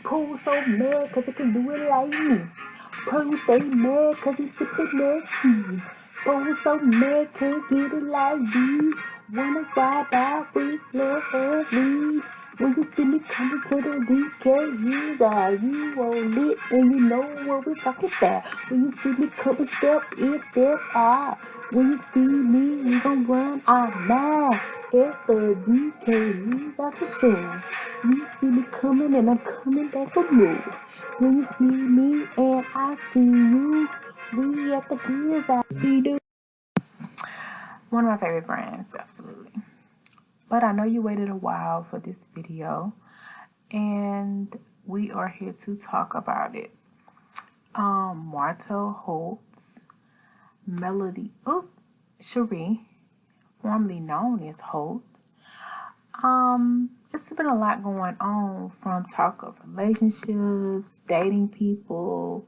Pooh so mad cause he can do it like me. Pooh stay mad cause he sippin' that tea. Pooh so mad can't get it like me. Wanna ride out with lovely. When you see me coming to the DKHizouse, you all lit and you know what we're talking about. When you see me coming, step in, step out. When you see me, we gon' run our mile. It's the DKHizouse for sure. You see me coming and I'm coming back for more. When you see me and I see you, we at the beers I do. One of my favorite brands, absolutely. But I know you waited a while for this video, and we are here to talk about it. Martell Holt's Melody, Cherie, formerly known as Holt. It's been a lot going on, from talk of relationships, dating people,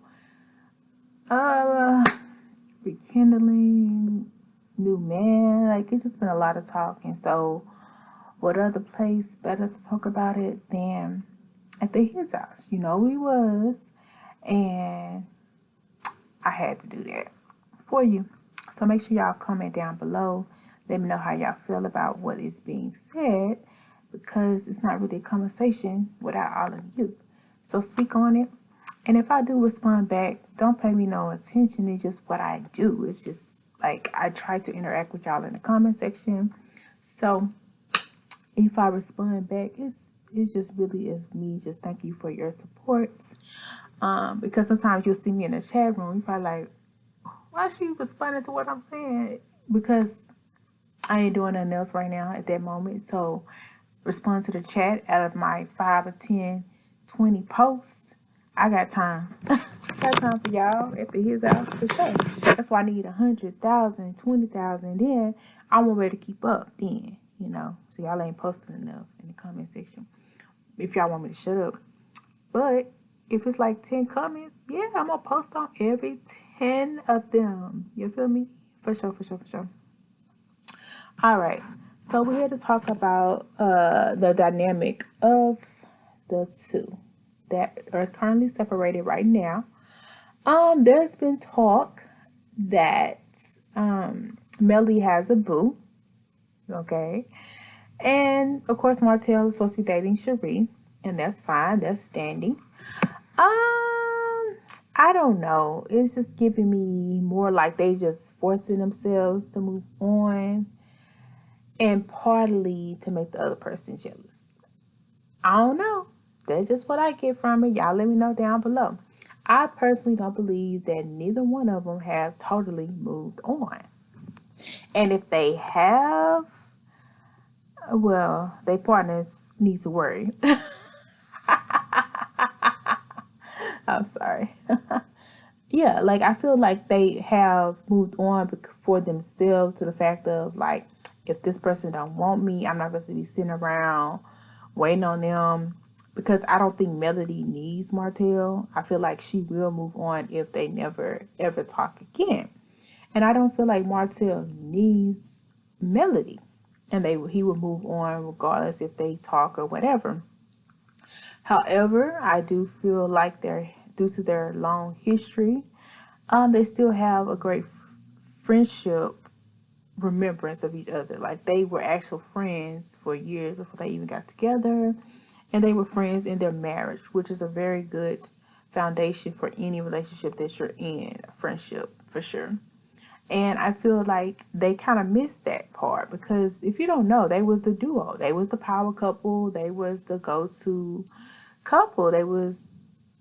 rekindling, new man. Like, it's just been a lot of talking. So, what other place better to talk about it than at the his house? You know we was, and I had to do that for you. So make sure y'all comment down below. Let me know how y'all feel about what is being said, because it's not really a conversation without all of you. So speak on it. And if I do respond back, don't pay me no attention. It's just what I do. It's just like I try to interact with y'all in the comment section. So if I respond back, it's just really is me just thank you for your support. Because sometimes you'll see me in the chat room, you're probably like, why is she responding to what I'm saying? Because I ain't doing nothing else right now at that moment. So respond to the chat. Out of my 5 or 10, 20 posts, I got time. Got time for y'all at the his house for sure. That's why I need 100,000, 20,000. Then I won't be able to keep up then, you know. So y'all ain't posting enough in the comment section if y'all want me to shut up. But if it's like 10 comments, yeah, I'm gonna post on every 10 of them. You feel me? For sure, for sure, for sure. All right. So we're here to talk about the dynamic of the two that are currently separated right now. There's been talk that Melly has a boo, okay, and of course Martell is supposed to be dating Cherie, and that's fine. That's standing. I don't know. It's just giving me more like they just forcing themselves to move on, and partly to make the other person jealous. I don't know. That's just what I get from it. Y'all let me know down below. I personally don't believe that neither one of them have totally moved on. And if they have, well, their partners need to worry. I'm sorry. Yeah, like I feel like they have moved on for themselves, to the fact of like, if this person don't want me, I'm not going to be sitting around waiting on them, because I don't think Melody needs Martell. I feel like she will move on if they never ever talk again. And I don't feel like Martell needs Melody, and he will move on regardless if they talk or whatever. However, I do feel like due to their long history, they still have a great friendship remembrance of each other. Like, they were actual friends for years before they even got together, and they were friends in their marriage, which is a very good foundation for any relationship that you're in, a friendship for sure. And I feel like they kind of missed that part, because if you don't know, they was the duo. They was the power couple. They was the go-to couple. They was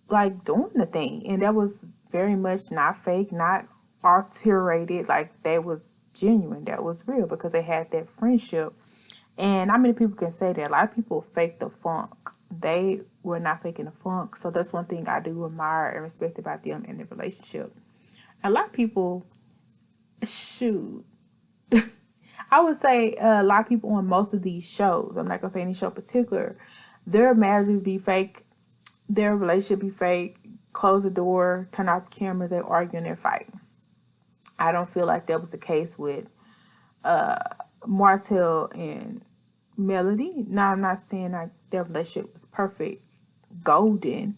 like doing the thing. And that was very much not fake, not alterated. Like, that was genuine. That was real, because they had that friendship. And how many people can say that? A lot of people fake the funk. They were not faking the funk. So that's one thing I do admire and respect about them in the relationship. A lot of people, shoot, I would say a lot of people on most of these shows, I'm not going to say any show in particular, their marriages be fake, their relationship be fake, close the door, turn off the cameras, they argue and they fight. I don't feel like that was the case with Martell and Melody. Now, I'm not saying like their relationship was perfect golden.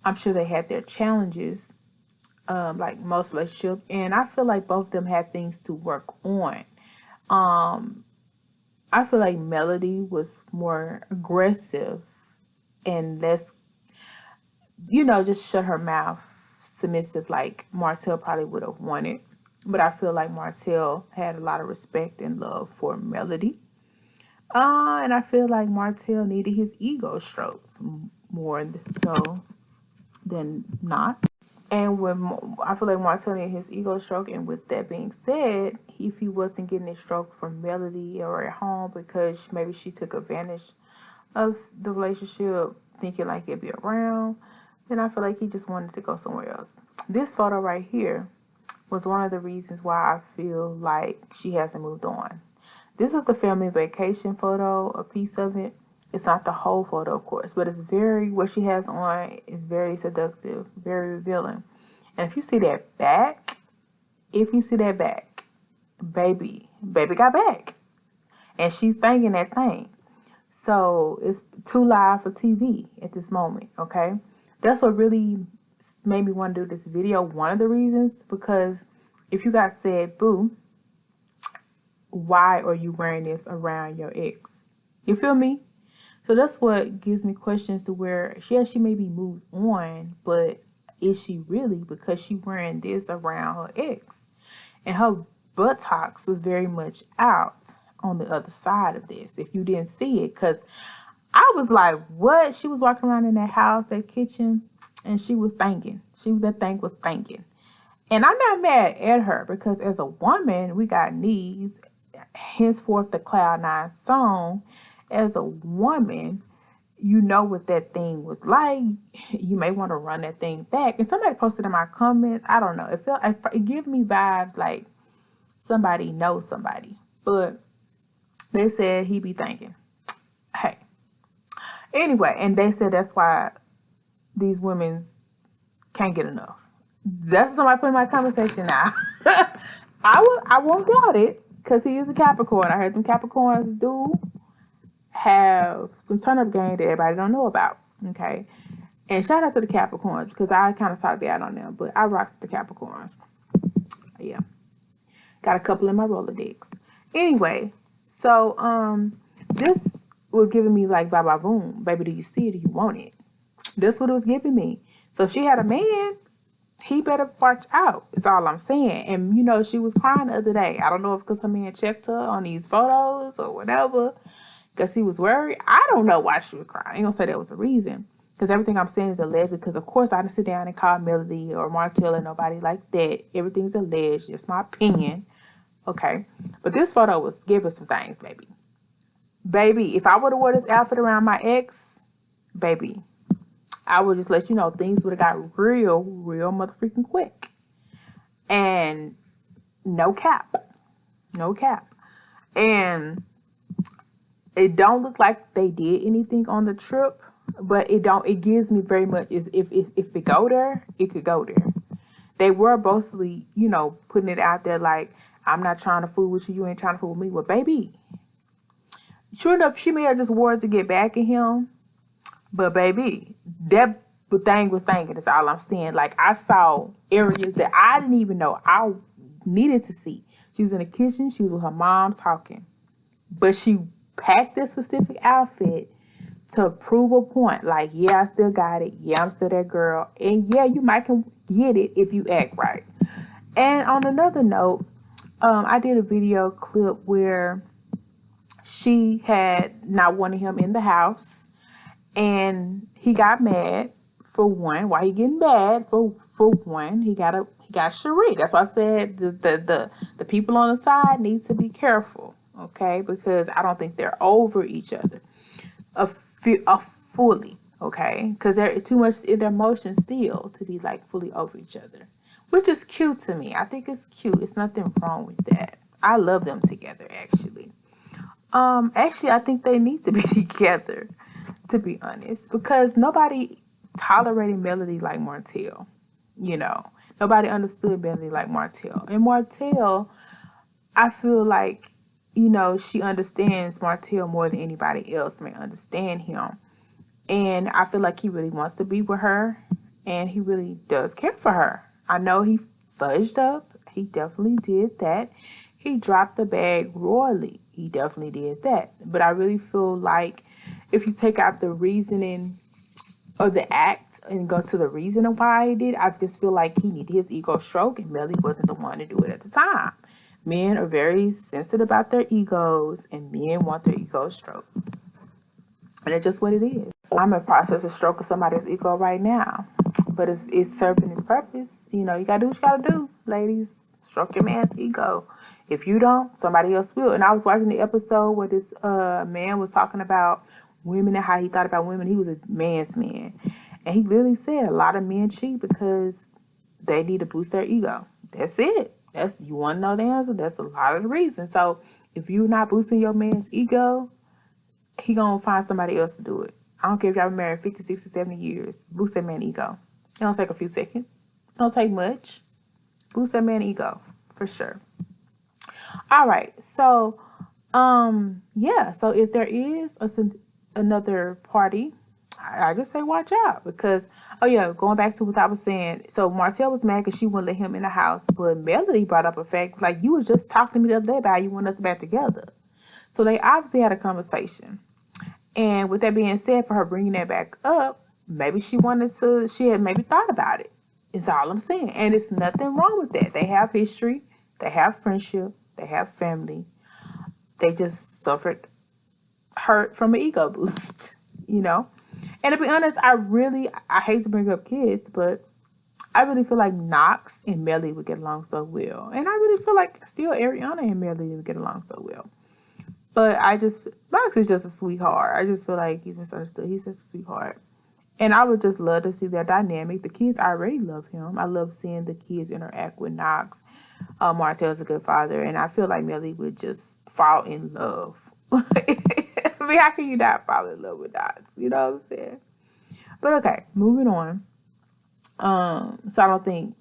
I'm sure they had their challenges, like most relationships, and I feel like both of them had things to work on. Um, I feel like Melody was more aggressive and less, just shut her mouth, submissive, like Martell probably would have wanted. But I feel like Martell had a lot of respect and love for Melody. And I feel like Martell needed his ego strokes more so than not. And I feel like Martell needed his ego stroke, and with that being said, if he wasn't getting his stroke from Melody or at home because maybe she took advantage of the relationship, thinking like it'd be around, then I feel like he just wanted to go somewhere else. This photo right here was one of the reasons why I feel like she hasn't moved on. This was the family vacation photo, a piece of it. It's not the whole photo, of course, but what she has on is very seductive, very revealing. And if you see that back, baby got back. And she's thinking that thing. So it's too live for TV at this moment, okay? That's what really made me want to do this video. One of the reasons, because if you guys said, boo, why are you wearing this around your ex? You feel me? So that's what gives me questions to where, she may be moved on, but is she really? Because she wearing this around her ex. And her buttocks was very much out on the other side of this, if you didn't see it. Because I was like, what? She was walking around in that house, that kitchen, and she was thinking. That thing was thinking. And I'm not mad at her, because as a woman, we got needs. Henceforth, the Cloud9 song. As a woman, you know what that thing was like. You may want to run that thing back. And somebody posted in my comments, I don't know, it gave me vibes like somebody knows somebody. But they said he be thinking, hey. Anyway, and they said that's why these women can't get enough. That's what somebody put in my conversation now. I won't doubt it, because he is a Capricorn. I heard them Capricorns do have some turn-up game that everybody don't know about, okay? And shout out to the Capricorns, because I kind of talked out on them, but I rock with the Capricorns. Yeah. Got a couple in my Rolodex. Anyway, so this was giving me like, bye bye boom. Baby, do you see it? Do you want it? This what it was giving me. So she had a man, he better watch out, is all I'm saying. And she was crying the other day. I don't know if because her man checked her on these photos or whatever, because he was worried. I don't know why she was crying. I ain't gonna say that was a reason, because everything I'm saying is alleged. Because of course I didn't sit down and call Melody or Martell or nobody like that. Everything's alleged. It's my opinion. Okay. But this photo was giving some things, baby. Baby, if I would have worn this outfit around my ex, baby, I would just let you know things would have got real motherfucking quick. And no cap. And it don't look like they did anything on the trip, but it gives me very much is if it go there, it could go there. They were mostly, putting it out there like, I'm not trying to fool with you, you ain't trying to fool with me. Well, baby, sure enough, she may have just wore it to get back at him. But baby, that thing was thinking. That's all I'm saying. Like, I saw areas that I didn't even know I needed to see. She was in the kitchen. She was with her mom talking. But she packed this specific outfit to prove a point. Like, yeah, I still got it. Yeah, I'm still that girl. And yeah, you might can get it if you act right. And on another note, I did a video clip where she had not wanted him in the house. And he got mad for one. Why he getting mad? For one, he got Cherie. That's why I said the people on the side need to be careful, okay? Because I don't think they're over each other, fully, okay? Because they're too much in their emotions still to be like fully over each other, which is cute to me. I think it's cute. It's nothing wrong with that. I love them together, actually. Actually, I think they need to be together, to be honest, because nobody tolerated Melody like Martell. Nobody understood Melody like Martell. And Martell, I feel like, she understands Martell more than anybody else may understand him. And I feel like he really wants to be with her, and he really does care for her. I know he fudged up. He definitely did that. He dropped the bag royally. He definitely did that. But I really feel like if you take out the reasoning of the act and go to the reason of why he did, I just feel like he needed his ego stroke, and Melly wasn't the one to do it at the time. Men are very sensitive about their egos, and men want their ego stroked. And it's just what it is. I'm in the process of stroking somebody's ego right now. But it's serving its purpose. You know, you gotta do what you gotta do, ladies. Stroke your man's ego. If you don't, somebody else will. And I was watching the episode where this man was talking about women and how he thought about women. He was a man's man. And he literally said a lot of men cheat because they need to boost their ego. That's it. That's, you want to know the answer? That's a lot of the reason. So if you're not boosting your man's ego, he gonna find somebody else to do it. I don't care if y'all been married 50, 60, 70 years. Boost that man's ego. It don't take a few seconds. It don't take much. Boost that man's ego for sure. All right. So, yeah. So if there is another party, I just say watch out because, oh yeah, going back to what I was saying. So Martell was mad because she wouldn't let him in the house, but Melody brought up a fact like you was just talking to me the other day about how you want us back together. So they obviously had a conversation. And with that being said, for her bringing that back up, maybe she had maybe thought about it. Is all I'm saying. And it's nothing wrong with that. They have history, they have friendship, they have family. They just suffered hurt from an ego boost, you know? And to be honest, I hate to bring up kids, but I really feel like Knox and Melly would get along so well. And I really feel like still Ariana and Melly would get along so well. But Knox is just a sweetheart. I just feel like he's misunderstood. He's such a sweetheart. And I would just love to see their dynamic. The kids already love him. I love seeing the kids interact with Knox. Martell's a good father. And I feel like Melly would just fall in love. I mean, how can you not fall in love with Knox? You know what I'm saying? But okay, moving on. So I don't think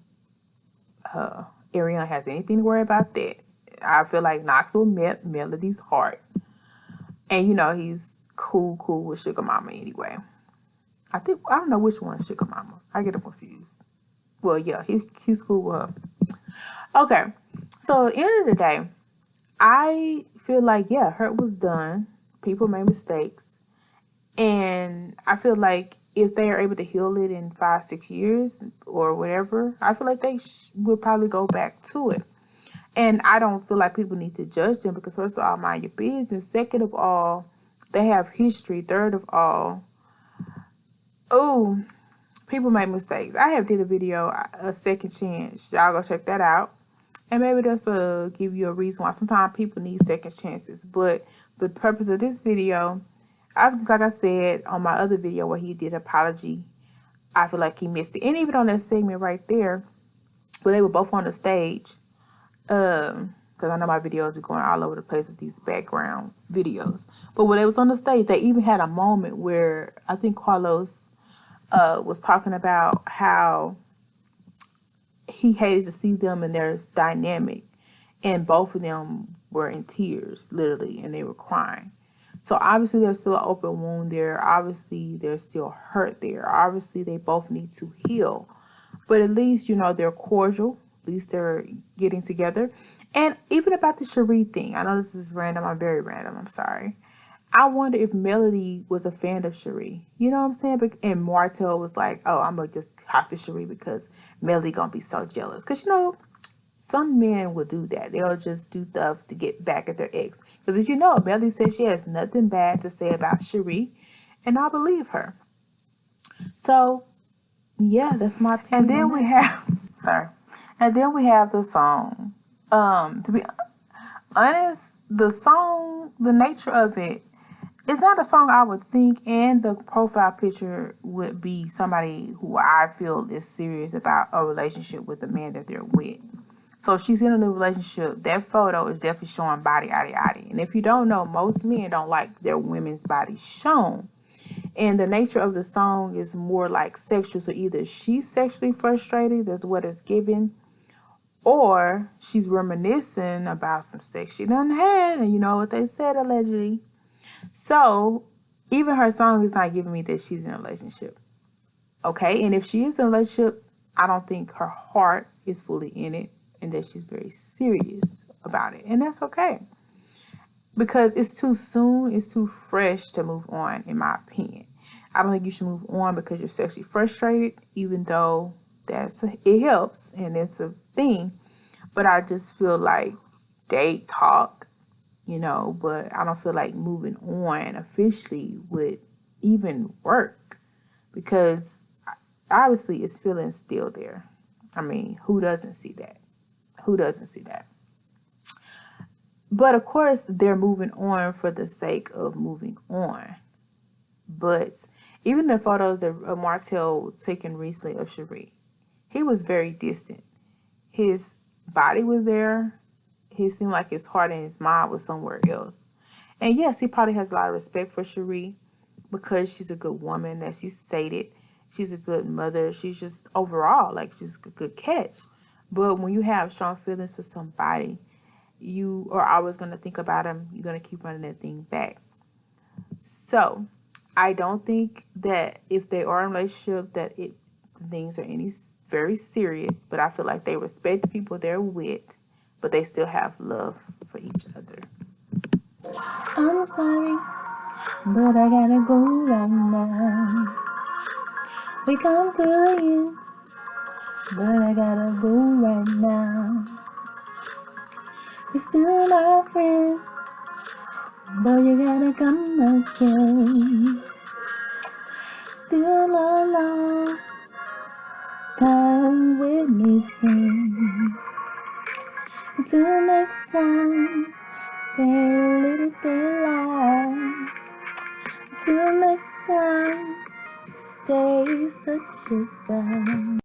Ariana has anything to worry about that. I feel like Knox will melt Melody's heart. And, you know, he's cool with Sugar Mama anyway. I don't know which one is Sugar Mama. I get them confused. Well, yeah, he's cool with her. Okay, so at the end of the day, I feel like, yeah, hurt was done. People made mistakes. And I feel like if they are able to heal it in 5-6 years or whatever, I feel like they will probably go back to it. And I don't feel like people need to judge them because, first of all, mind your business. Second of all, they have history. Third of all, people make mistakes. I have did a video, A Second Chance. Y'all go check that out. And maybe that'll give you a reason why sometimes people need second chances. But the purpose of this video, just like I said on my other video where he did apology, I feel like he missed it. And even on that segment right there, where they were both on the stage, because I know my videos are going all over the place with these background videos. But when they was on the stage, they even had a moment where I think Carlos was talking about how he hated to see them and their dynamic. And both of them were in tears, literally, and they were crying. So obviously there's still an open wound there. Obviously there's still hurt there. Obviously they both need to heal. But at least, you know, they're cordial. At least they're getting together. And even about the Cherie thing, I know this is random. I'm very random. I'm sorry. I wonder if Melody was a fan of Cherie. You know what I'm saying? And Martell was like, oh, I'm going to just talk to Cherie because Melody going to be so jealous. Because, you know, some men will do that. They'll just do stuff to get back at their ex. Because as you know, Melody says she has nothing bad to say about Cherie. And I believe her. So, yeah, that's my opinion. And then we have the song. To be honest, the nature of it, it's not a song I would think, and the profile picture would be somebody who I feel is serious about a relationship with the man that they're with. So if she's in a new relationship, that photo is definitely showing body. And if you don't know, most men don't like their women's bodies shown. And the nature of the song is more like sexual. So either she's sexually frustrated, that's what it's given, or she's reminiscing about some sex she done had. And you know what they said, allegedly. So even her song is not giving me that she's in a relationship. Okay, and if she is in a relationship, I don't think her heart is fully in it and that she's very serious about it. And that's okay. Because it's too soon, it's too fresh to move on, in my opinion. I don't think you should move on because you're sexually frustrated, even though it helps and it's a thing. But I just feel like date talk, but I don't feel like moving on officially would even work because obviously it's feeling still there. I mean, who doesn't see that? Who doesn't see that? But of course, they're moving on for the sake of moving on. But even the photos that Martell taken recently of Cherie, he was very distant. His body was there. He seemed like his heart and his mind was somewhere else. And yes, he probably has a lot of respect for Cherie because she's a good woman, as he stated. She's a good mother. She's just overall, like, she's a good catch. But when you have strong feelings for somebody, you are always going to think about them. You're going to keep running that thing back. So I don't think that if they are in a relationship that things are any very serious, but I feel like they respect the people they're with, but they still have love for each other. I'm sorry, but I gotta go right now. We come to the end, but I gotta go right now. You're still my friend, but you gotta come again. Still a long time with me, friend. Until next time, stay a little, stay alive. Until next time, stay such a guy.